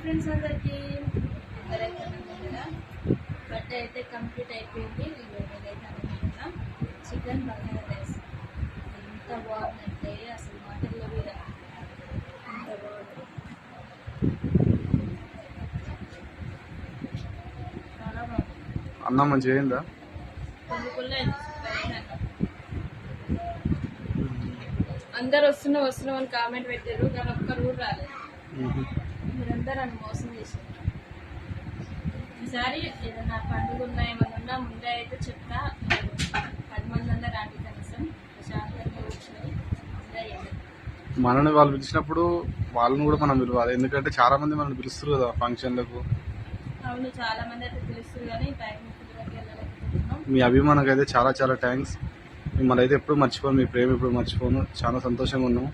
Friends అందరికి కదా but అయితే కంప్లీట్ అయిపోయింది. నేనైతే అనుకుంటున్నా చికెన్ బగారా రైస్ ఎంత బాగుందంటే అసలు మాటల్లో మీద ఎంత బాగుంది, చాలా బాగుంది. అన్నం మంచిగా అయిందా? అందరు వస్తున్నాం అని కామెంట్ పెట్టారు కానీ ఒక్కరు కూడా రాలేదు. మీరందరూ నన్ను మోసం చేశారు. ఈసారి ఏదన్నా పండుగ ఉన్నా ఏమన్నా ఉన్నా ముందే అయితే చెప్తా. 10 మంది అందరూ రాండి, కనీసం ప్రశాంతంగా కూర్చొని మనల్ని వాళ్ళు పిలిచినప్పుడు వాళ్ళని కూడా మనం పిలవాలి. ఎందుకంటే చాలా మంది మనల్ని పిలుస్తారు కదా ఫంక్షన్లకు. అవును, చాలా మంది అయితే పిలుస్తారు కానీ టైం వెళ్ళలేకపోతున్నాం. మీ అభిమానానికి అయితే చాలా చాలా థ్యాంక్స్. మిమ్మల్ని అయితే ఎప్పుడు మర్చిపోను, మీ ప్రేమ ఎప్పుడు మర్చిపోను. చాలా సంతోషంగా ఉన్నాం.